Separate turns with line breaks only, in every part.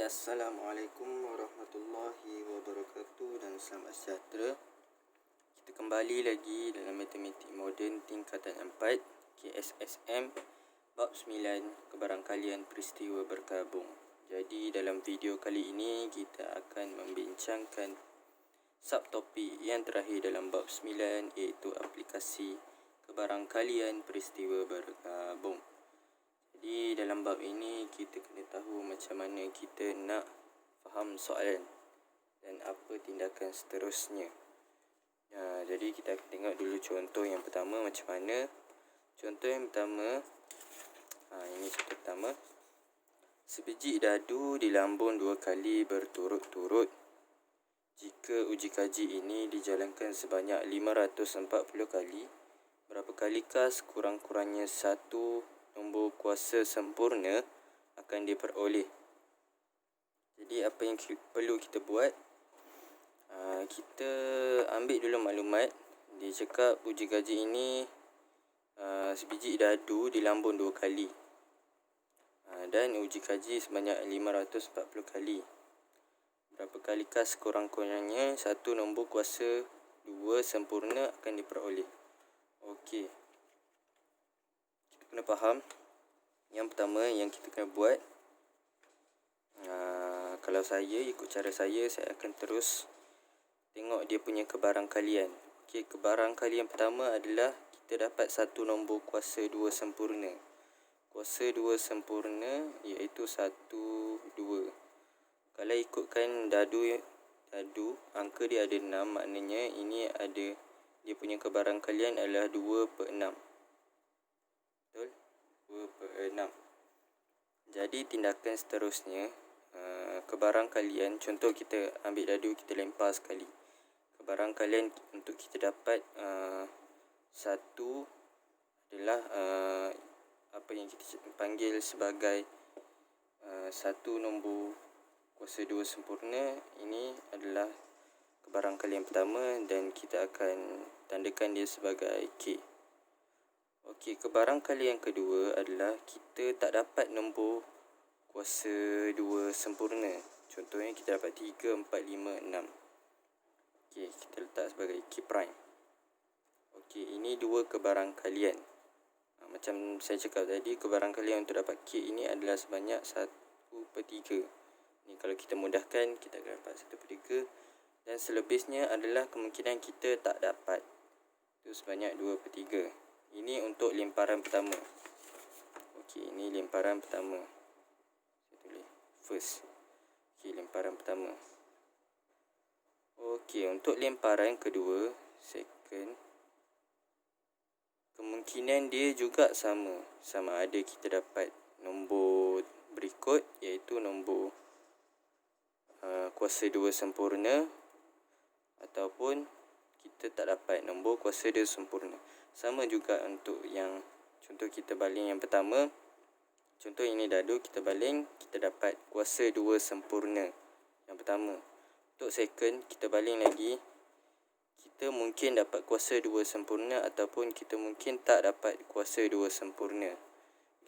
Assalamualaikum warahmatullahi wabarakatuh dan selamat sejahtera. Kita kembali lagi dalam Matematik Moden tingkatan 4 KSSM bab 9 kebarangkalian peristiwa berkabung. Jadi dalam video kali ini kita akan membincangkan subtopik yang terakhir dalam bab 9 iaitu aplikasi kebarangkalian peristiwa berkabung. Jadi dalam bab ini kita kena tahu macam mana kita nak faham soalan dan apa tindakan seterusnya. Jadi kita tengok dulu contoh yang pertama macam mana. Contoh yang pertama, ini contoh pertama. Sebiji dadu dilambung 2 kali berturut-turut. Jika uji kaji ini dijalankan sebanyak 540 kali, berapa kalikah sekurang-kurangnya satu nombor kuasa sempurna akan diperoleh? Jadi apa yang perlu kita buat? Kita ambil dulu maklumat. Dia cakap uji kaji ini sebiji dadu dilambung 2 kali. Dan uji kaji sebanyak 540 kali. Berapa kalikah sekurang-kurangnya satu nombor kuasa 2 sempurna akan diperoleh? Okey. Kena faham. Yang pertama yang kita kena buat, kalau saya ikut cara saya akan terus tengok dia punya kebarangkalian. Okey, kebarangkalian pertama adalah kita dapat satu nombor kuasa 2 sempurna. Kuasa 2 sempurna iaitu 1, 2. Kalau ikutkan dadu angka dia ada 6, maknanya ini ada dia punya kebarangkalian adalah 2/6. Betul? 2/6. Jadi tindakan seterusnya, kebarangkalian, contoh kita ambil dadu, kita lempar sekali. Kebarangkalian untuk kita dapat satu adalah apa yang kita panggil sebagai satu nombor kuasa 2 sempurna. Ini adalah kebarangkalian pertama dan kita akan tandakan dia sebagai K. Okey, kebarangkalian yang kedua adalah kita tak dapat nombor kuasa 2 sempurna. Contohnya kita dapat 3, 4, 5, 6. Okey, kita letak sebagai K prime. Okey, ini dua kebarangkalian. Macam saya cakap tadi, kebarangkalian untuk dapat K ini adalah sebanyak 1/3. Ni kalau kita mudahkan, kita akan dapat 1/3. Dan selebihnya adalah kemungkinan kita tak dapat. Itu sebanyak 2/3. Ini untuk lemparan pertama. Okey, ini lemparan pertama. Saya tulis first. Okey, lemparan pertama. Okey, untuk lemparan kedua, second, kemungkinan dia juga sama. Sama ada kita dapat nombor berikut iaitu nombor kuasa 2 sempurna ataupun kita tak dapat nombor kuasa 2 sempurna. Sama juga untuk yang contoh kita baling yang pertama. Contoh ini dadu, kita baling, kita dapat kuasa 2 sempurna yang pertama. Untuk second, kita baling lagi, kita mungkin dapat kuasa 2 sempurna ataupun kita mungkin tak dapat kuasa 2 sempurna.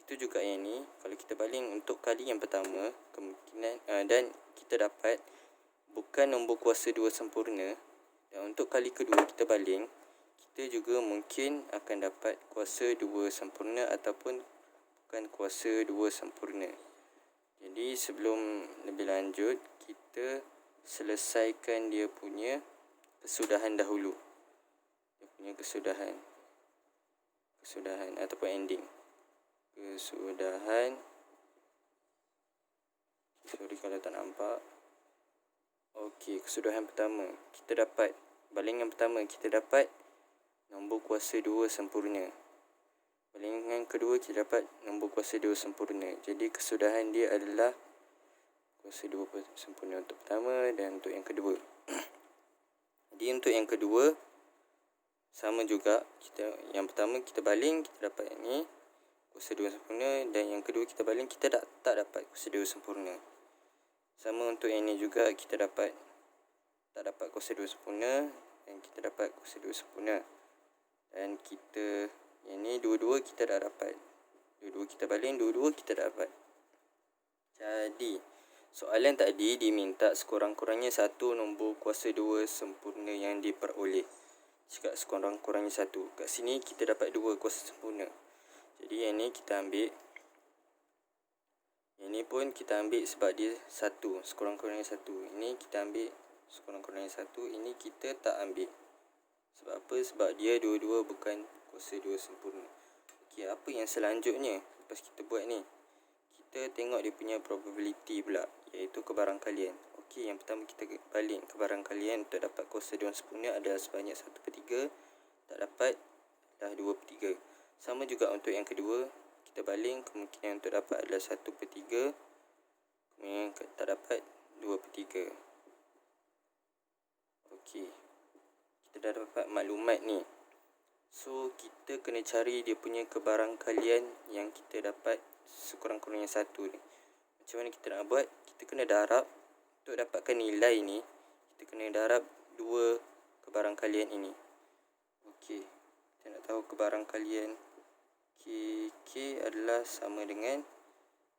Itu juga yang ni, kalau kita baling untuk kali yang pertama, kemungkinan dan kita dapat bukan nombor kuasa 2 sempurna. Dan untuk kali kedua kita baling, kita juga mungkin akan dapat kuasa 2 sempurna ataupun bukan kuasa 2 sempurna. Jadi sebelum lebih lanjut, kita selesaikan dia punya kesudahan dahulu. Dia punya kesudahan ataupun ending. Kesudahan. Sorry kalau tak nampak. Okey, kesudahan pertama. Kita dapat, balingan pertama kita dapat nombor kuasa 2 sempurna. Balingan kedua kita dapat nombor kuasa 2 sempurna. Jadi kesudahan dia adalah kuasa 2 sempurna untuk pertama dan untuk yang kedua. Jadi untuk yang kedua sama juga, yang pertama kita baling, kita dapat ni kuasa 2 sempurna, dan yang kedua kita baling, kita tak dapat kuasa 2 sempurna. Sama untuk yang ni juga, kita tak dapat kuasa 2 sempurna dan kita dapat kuasa 2 sempurna. Dan kita yang ni dua-dua kita dah dapat. Dua-dua kita baling, dua-dua kita dapat. Jadi Soalan tadi diminta sekurang-kurangnya satu nombor kuasa 2 sempurna yang diperoleh. Cakap sekurang-kurangnya satu. Kat sini kita dapat 2 kuasa sempurna. Jadi yang ni kita ambil. Yang ni pun kita ambil sebab dia satu, sekurang-kurangnya satu. Ini kita ambil sekurang-kurangnya satu. Ini kita tak ambil. Sebab apa? Sebab dia dua-dua bukan kuasa 2 sempurna. Okey, apa yang selanjutnya lepas kita buat ni? Kita tengok dia punya probability pula, iaitu kebarangkalian. Okey, yang pertama kita balik kebarangkalian untuk dapat kuasa 2 sempurna adalah sebanyak 1/3. Tak dapat adalah 2/3. Sama juga untuk yang kedua, kita baling, kemungkinan untuk dapat adalah 1/3. Kemudian tak dapat 2/3. Okey, kita dah dapat maklumat ni. So kita kena cari dia punya kebarangkalian yang kita dapat sekurang-kurangnya satu ni. Macam mana kita nak buat? Kita kena darab. Untuk dapatkan nilai ni, kita kena darab dua kebarangkalian ini. Okey, kita nak tahu kebarangkalian K adalah sama dengan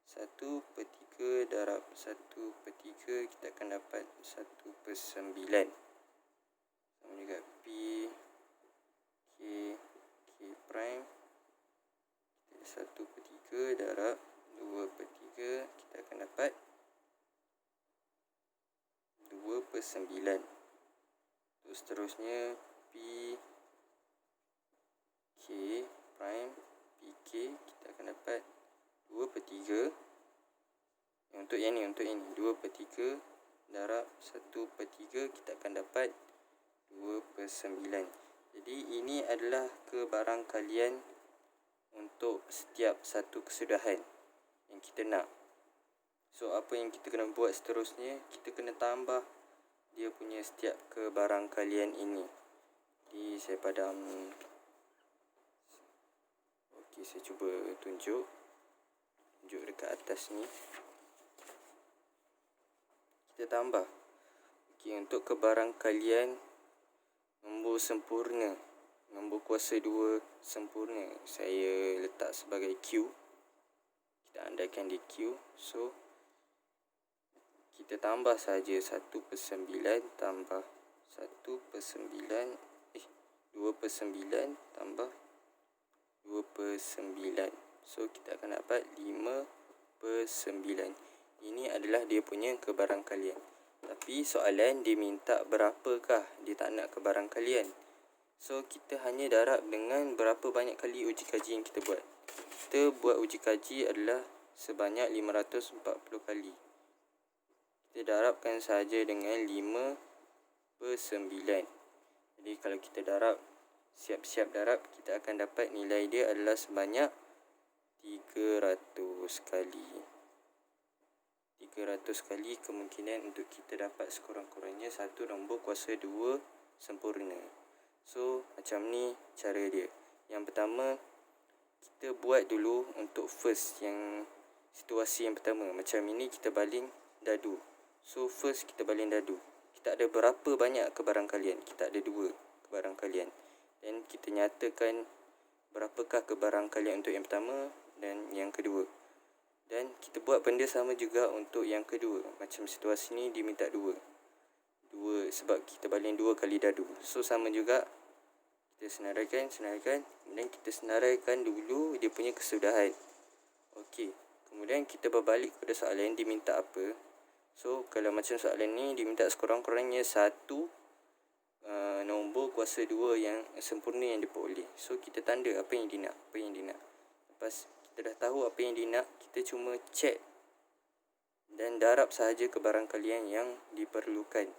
1/3 darab 1/3. Kita akan dapat 1/9. Sama juga P K prime 1/3 darab 2/3. Kita akan dapat 2/9. Terus seterusnya P K prime PK kita akan dapat 2/3. Untuk yang ni 2/3 darab 1/3 kita akan dapat 2/9. Jadi ini adalah kebarangkalian untuk setiap satu kesudahan yang kita nak. So apa yang kita kena buat seterusnya, kita kena tambah dia punya setiap kebarangkalian ini. Jadi saya padam. Okey, saya cuba tunjuk dekat atas ni. Kita tambah. Okey, untuk kebarangkalian nombor sempurna, nombor kuasa 2 sempurna, saya letak sebagai Q. Kita andaikan di Q. So kita tambah saja 1/9 tambah 1/9 2/9 tambah 2/9. So kita akan dapat 5/9. Ini adalah dia punya kebarangkalian. Tapi soalan dia minta berapakah dia tak nak kebarangkalian. So kita hanya darab dengan berapa banyak kali uji kaji yang kita buat. Kita buat uji kaji adalah sebanyak 540 kali. Kita darabkan saja dengan 5/9. Jadi kalau kita darab, siap-siap darab, kita akan dapat nilai dia adalah sebanyak 300 kali. 300 kali kemungkinan untuk kita dapat sekurang-kurangnya satu nombor kuasa 2 sempurna. So macam ni cara dia. Yang pertama, kita buat dulu untuk first, yang situasi yang pertama. Macam ini kita baling dadu. So first kita baling dadu. Kita ada berapa banyak kebarangkalian? Kita ada 2 kebarangkalian. Dan kita nyatakan berapakah kebarangkalian untuk yang pertama dan yang kedua. Dan kita buat benda sama juga untuk yang kedua. Macam situasi ni diminta 2 sebab kita baling 2 kali dadu. So sama juga, kita senaraikan. Kemudian kita senaraikan dulu dia punya kesudahan. Okey, kemudian kita berbalik pada soalan diminta apa. So kalau macam soalan ni diminta sekurang-kurangnya satu nombor kuasa 2 yang sempurna yang diperoleh. So kita tanda apa yang dia nak. Lepas kita dah tahu apa yang dia nak, kita cuma check dan darab sahaja kebarangkalian yang diperlukan.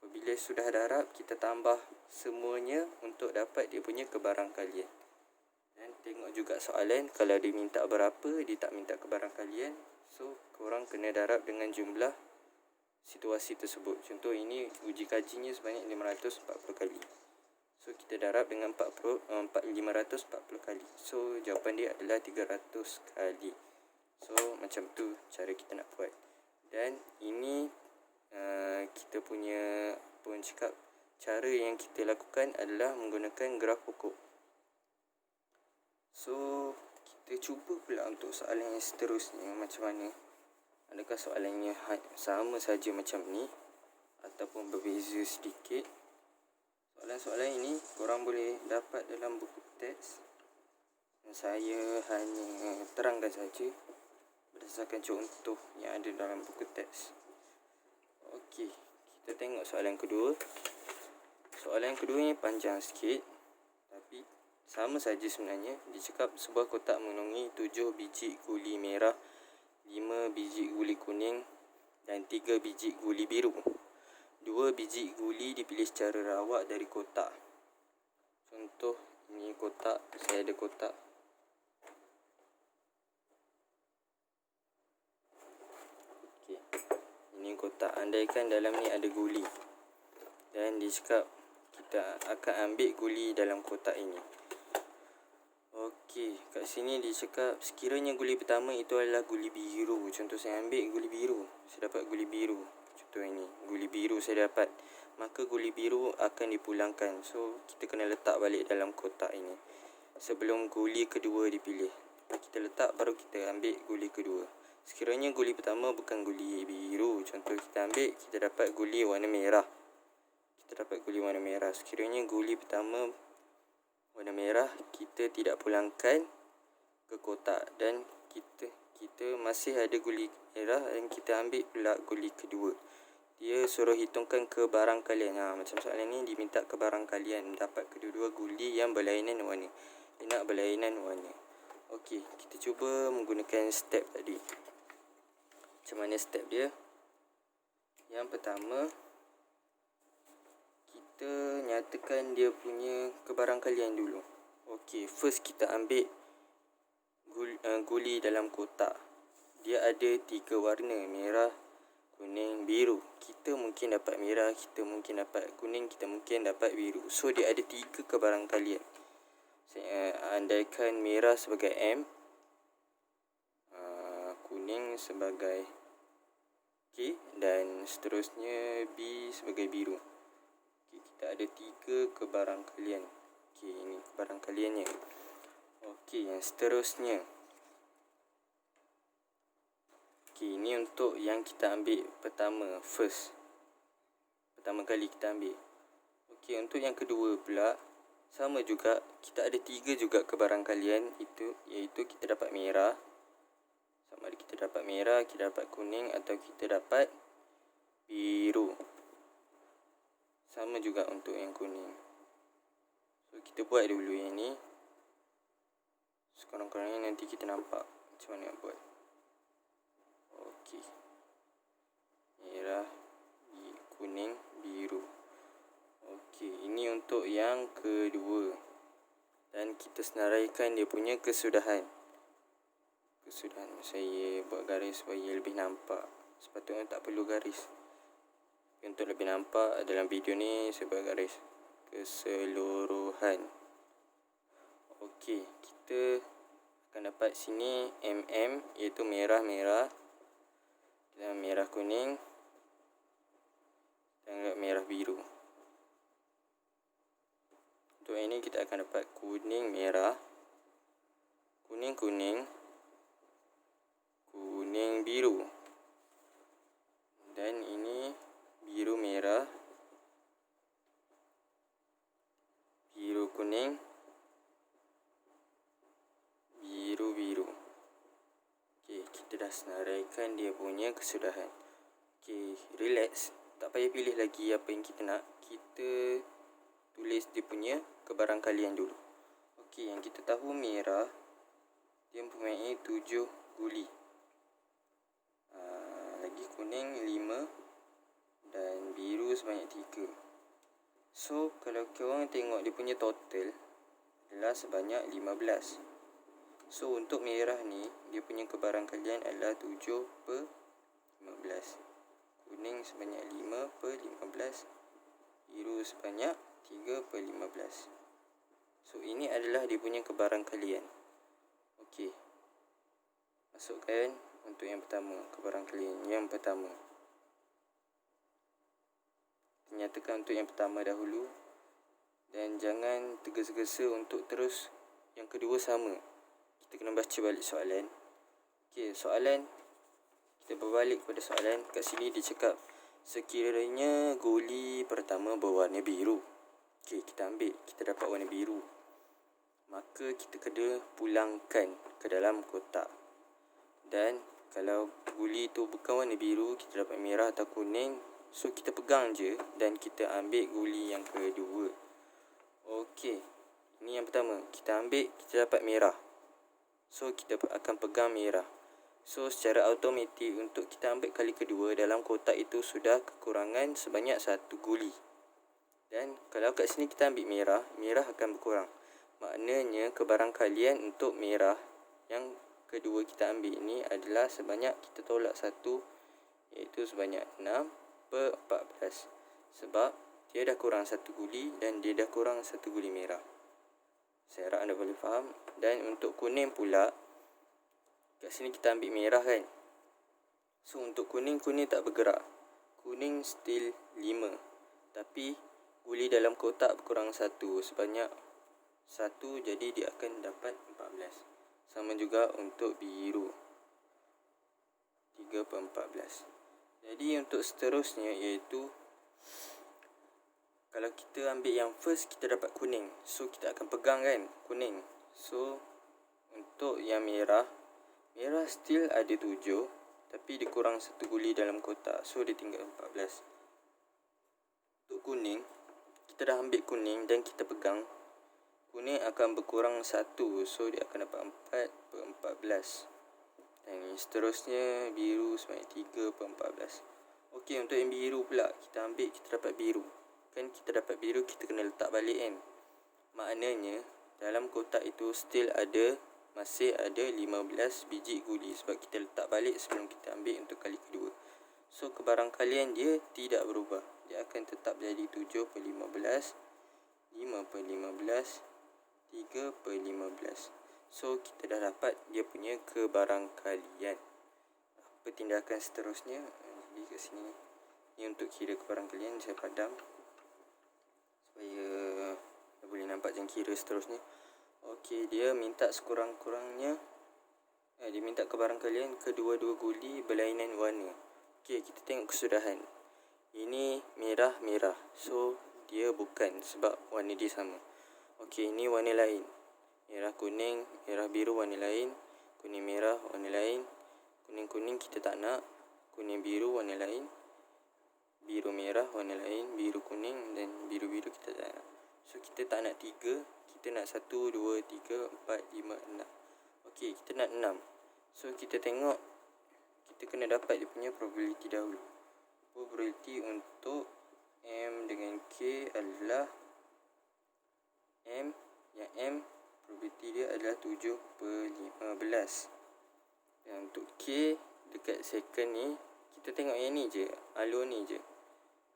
Apabila sudah darab, kita tambah semuanya untuk dapat dia punya kebarangkalian. Dan tengok juga soalan, kalau dia minta berapa, dia tak minta kebarangkalian. So korang kena darab dengan jumlah situasi tersebut. Contoh ini uji kajinya sebanyak 540 kali. So kita darab dengan 540 kali. So jawapan dia adalah 300 kali. So macam tu cara kita nak buat. Dan ini kita punya cara yang kita lakukan adalah menggunakan graf pokok. So kita cuba pula untuk soalan yang seterusnya macam mana. adakah soalannya sama saja macam ni ataupun berbeza sedikit? Soalan-soalan ini korang boleh dapat dalam buku teks. Saya hanya terangkan saja berdasarkan contoh yang ada dalam buku teks. Okey, kita tengok soalan kedua. Soalan kedua ni panjang sikit, tapi sama saja sebenarnya. Dia cakap sebuah kotak mengandungi 7 biji guli merah, 5 biji guli kuning dan 3 biji guli biru. 2 biji guli dipilih secara rawak dari kotak. Contoh, ini kotak, saya ada kotak. Okey, ini kotak. Andaikan dalam ni ada guli, dan dia cakap kita akan ambil guli dalam kotak ini. Okey, kat sini dia cakap sekiranya guli pertama itu adalah guli biru. Contoh, saya ambil guli biru, saya dapat guli biru. Contoh ini, guli biru saya dapat. Maka guli biru akan dipulangkan. So, kita kena letak balik dalam kotak ini sebelum guli kedua dipilih. Kita letak, baru kita ambil guli kedua. Sekiranya guli pertama bukan guli biru, contoh kita ambil, kita dapat guli warna merah. Sekiranya guli pertama warna merah, kita tidak pulangkan ke kotak, dan kita masih ada guli merah, dan kita ambil pula guli kedua. Dia suruh hitungkan kebarang kalian. Macam soalan ni diminta kebarang kalian, dapat kedua-dua guli yang berlainan warna. Dia nak berlainan warna. Okey, kita cuba menggunakan step tadi. Macam mana step dia? Yang pertama, kita nyatakan dia punya kebarang kalian dulu. Okey, first kita ambil guli dalam kotak. Dia ada 3 warna, merah, kuning, biru. Kita mungkin dapat merah, kita mungkin dapat kuning, kita mungkin dapat biru. So, dia ada 3 kebarang kalian. Saya andaikan merah sebagai M, kuning sebagai K, dan seterusnya B sebagai biru. Okay, kita ada 3 kebarang kalian. Okay, ini kebarang kaliannya. Okey, yang seterusnya. Okey, ini untuk yang kita ambil pertama, pertama kali kita ambil. Okey, untuk yang kedua pula, sama juga, kita ada 3 juga kebarang kalian, iaitu kita dapat merah. Sama ada kita dapat merah, kita dapat kuning, atau kita dapat biru. Sama juga untuk yang kuning. So, kita buat dulu yang ni. Sekurang-kurangnya nanti kita nampak macam mana nak buat. Okey, merah, kuning, biru. Okey, ini untuk yang kedua. Dan kita senaraikan dia punya kesudahan. Saya buat garis supaya lebih nampak. Sepatutnya tak perlu garis. Untuk lebih nampak dalam video ni, saya buat garis keseluruhan. Okey, kita akan dapat sini MM, iaitu merah-merah, dan merah kuning, dan merah biru. Untuk ini kita akan dapat kuning merah, kuning kuning, kuning biru, dan ini biru merah, biru kuning, biru biru. Okey, kita dah senaraikan dia punya kesudahan. Okey, relax, tak payah pilih lagi apa yang kita nak. Kita tulis dia punya kebarang kalian dulu. Okey, yang kita tahu merah, dia mempunyai 7 guli. Lagi kuning 5, dan biru sebanyak 3. So, kalau korang tengok dia punya total adalah sebanyak 15. So, untuk merah ni, dia punya kebarang kalian adalah 7/15. Kuning sebanyak 5/15. Biru sebanyak 3/15. So, ini adalah dia punya kebarang kalian. Okey, masukkan untuk yang pertama, kebarang kalian yang pertama. Nyatakan untuk yang pertama dahulu, dan jangan tergesa-gesa untuk terus yang kedua sama. Kita kena baca balik soalan. Okey, soalan kita berbalik kepada soalan. Kat sini dia cakap sekiranya guli pertama berwarna biru. Okey, kita ambil, kita dapat warna biru. Maka kita kena pulangkan ke dalam kotak. Dan kalau guli tu bukan warna biru, kita dapat merah atau kuning. So kita pegang je dan kita ambil guli yang kedua. Okey, ini yang pertama. Kita ambil, kita dapat merah. So kita akan pegang merah. So secara automatik untuk kita ambil kali kedua, dalam kotak itu sudah kekurangan sebanyak 1 guli. Dan kalau kat sini kita ambil merah, merah akan berkurang. Maknanya kebarangkalian untuk merah yang kedua kita ambil ini adalah sebanyak, kita tolak 1, iaitu sebanyak 6/14. Sebab dia dah kurang 1 guli dan dia dah kurang 1 guli merah. Saya harap anda boleh faham. Dan untuk kuning pula, kat sini kita ambil merah kan. So untuk kuning tak bergerak. Kuning still 5. Tapi guli dalam kotak berkurang 1, sebanyak 1, jadi dia akan dapat 14. Sama juga untuk biru, 3/14. Jadi untuk seterusnya iaitu, kalau kita ambil yang first, kita dapat kuning. So kita akan pegang kan kuning. So untuk yang merah still ada 7, tapi dia kurang 1 guli dalam kotak. So dia tinggal 14. Untuk kuning, kita dah ambil kuning dan kita pegang. Kuning akan berkurang 1, so dia akan dapat 4/14. Dan seterusnya biru sebanyak 3/14. Okey, untuk yang biru pula, kita ambil, kita dapat biru. Kan kita dapat biru, kita kena letak balik kan. Maknanya dalam kotak itu masih ada 15 biji guli, sebab kita letak balik sebelum kita ambil untuk kali kedua. So kebarangkalian dia tidak berubah. Dia akan tetap jadi 7/15, 5/15, 3/15. So kita dah dapat dia punya kebarangkalian. Apa tindakan seterusnya? Jadi kat sini, ni untuk kira kebarangkalian. Saya padam supaya dah boleh nampak jam kira seterusnya. Okey, dia minta sekurang-kurangnya, dia minta kebarangkalian kedua-dua guli berlainan warna. Okey, kita tengok kesudahan. Ini merah. So dia bukan, sebab warna dia sama. Okey, ini warna lain. Merah kuning, merah biru warna lain. Kuning merah warna lain. Kuning kita tak nak. Kuning biru warna lain. Biru merah warna lain. Biru kuning dan biru kita tak nak. So kita tak nak 3, kita nak 1, 2, 3, 4, 5, 6. Okey, kita nak 6. So kita tengok, kita kena dapat dia punya probability dahulu. Probability untuk M dengan K adalah M probability dia adalah 7/15. Dan untuk K dekat second ni, kita tengok yang ni je, alur ni je.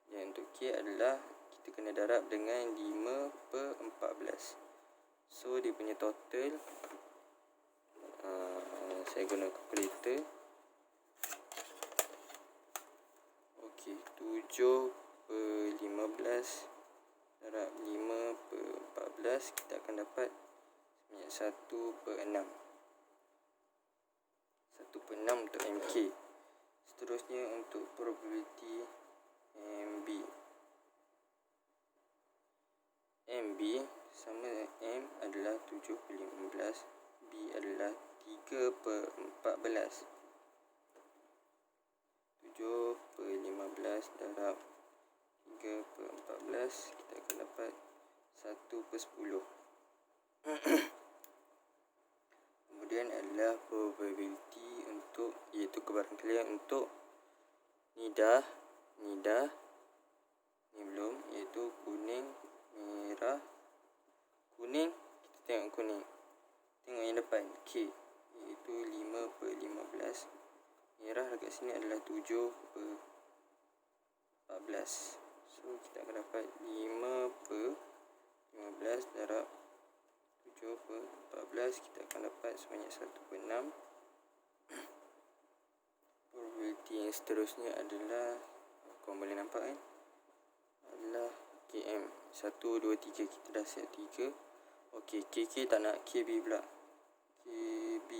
Dan untuk K adalah, kita kena darab dengan 5/14. So dia punya total, saya guna calculator. Okey, 7/15 darab 5/14, kita akan dapat sebanyak 1/6. 1/6 untuk MK. Seterusnya untuk probability MB sama M adalah 7/15, B adalah 3/14. 7/15 darab 3/14, kita akan dapat 1/10. Kemudian adalah probability untuk, iaitu kebarangkalian untuk ni belum, iaitu kuning, merah, kuning. Kita tengok kuning, tengok yang depan K, iaitu 5/15. Merah dekat sini adalah 7/14. So kita akan dapat 5/15 darab 7/14, kita akan dapat sebanyak 1/6. Probability yang seterusnya adalah, korang boleh nampak kan, adalah KM 1, 2, 3. Kita dah set 3. Okey, KK tak nak, KB pula. KB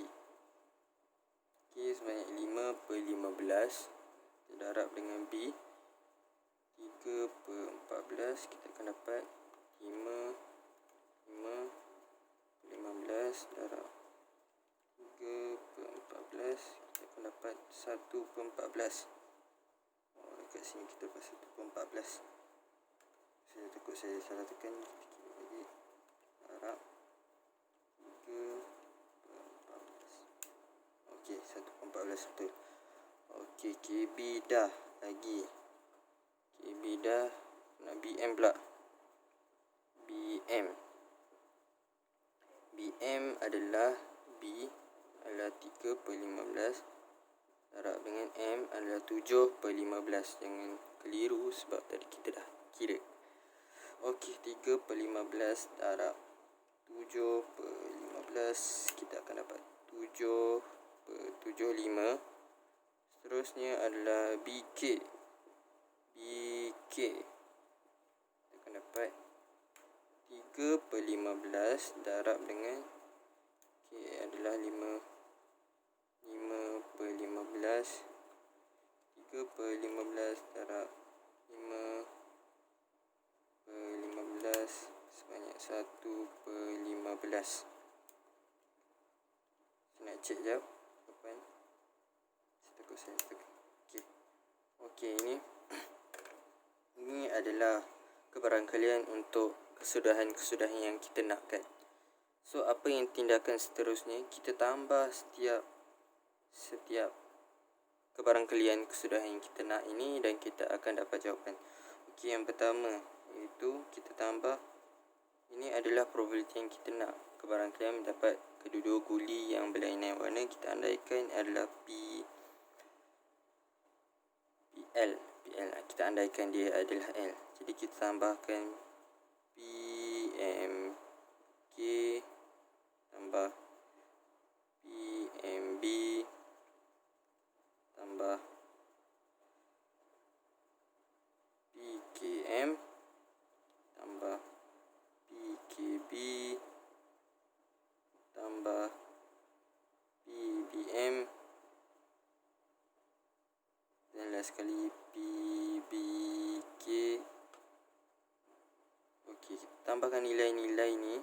Okey, sebanyak 5/15. Kita darab dengan B. 3/14 kita akan dapat 5/15 darab 3/14 kita akan dapat 1/14. Dekat sini kita dapat 1/14. Saya takut saya salah tekan. Kita lagi darab 3/14. Okey, 1/14 betul. Okey, KB dah lagi. KB dah. Nak BM pula. BM adalah B adalah 3/15 darab dengan M adalah 7/15. Jangan keliru sebab tadi kita dah kira. Okey, 3/15 darab 7/15 kita akan dapat 7/75. Seterusnya adalah BK. Kita akan dapat 3/15 darab dengan K adalah 5/15. 3/15 darab 5/15 sebanyak 1/15. Saya nak cek jap kapan. Saya takut. Okey, ini adalah kebarangkalian untuk kesudahan-kesudahan yang kita nakkan. So, apa yang tindakan seterusnya? Kita tambah setiap kebarangkalian kesudahan yang kita nak ini dan kita akan dapat jawapan. Okey, yang pertama iaitu kita tambah. Ini adalah probability yang kita nak. Kebarangkalian mendapat kedua-dua guli yang berlainan warna. Kita andaikan adalah PL. Kita andaikan dia adalah L. Jadi kita tambahkan PMK tambah PMB tambah PKM tambah PKB tambah PBM dan last sekali PBK. Okey, tambahkan nilai-nilai ni.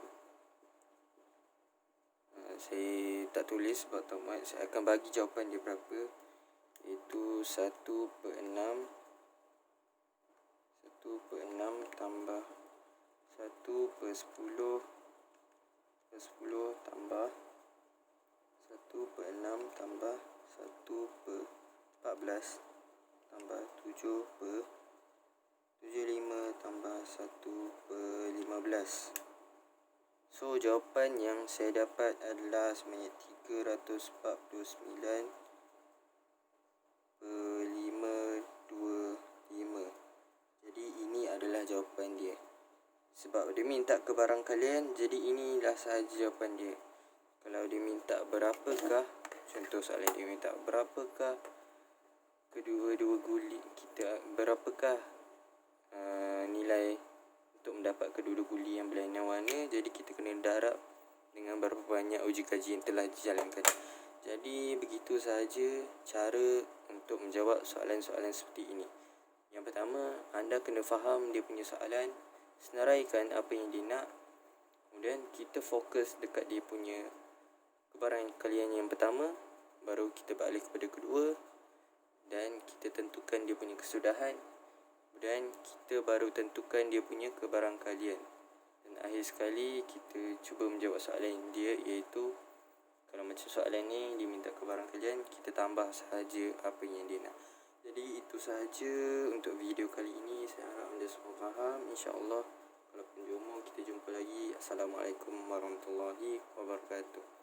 Saya tak tulis sebab tak mahu. Saya akan bagi jawapan dia berapa. Iaitu 1/6 tambah 1/10 tambah 1/6 tambah 1/14 tambah 7/75 tambah 1/15. So, jawapan yang saya dapat adalah sebanyak 349.525. Jadi, ini adalah jawapan dia. Sebab dia minta kebarangkalian, jadi inilah sahaja jawapan dia. Kalau dia minta berapakah, contoh soalan dia minta berapakah kedua-dua guli kita, berapakah nilai untuk mendapat kedua-dua guli yang berlainan warna. Jadi kita kena darab dengan berapa banyak uji kaji yang telah dijalankan. Jadi begitu sahaja cara untuk menjawab soalan-soalan seperti ini. Yang pertama, anda kena faham dia punya soalan, senaraikan apa yang dia nak, kemudian kita fokus dekat dia punya kebarangkalian yang pertama, baru kita balik kepada kedua dan kita tentukan dia punya kesudahan, dan kita baru tentukan dia punya kebarangkalian. Dan akhir sekali kita cuba menjawab soalan dia, iaitu kalau macam soalan ni dia minta kebarangkalian, kita tambah sahaja apa yang dia nak. Jadi itu sahaja untuk video kali ini. Saya harap anda semua faham. InsyaAllah kalau penjomo kita jumpa lagi. Assalamualaikum warahmatullahi wabarakatuh.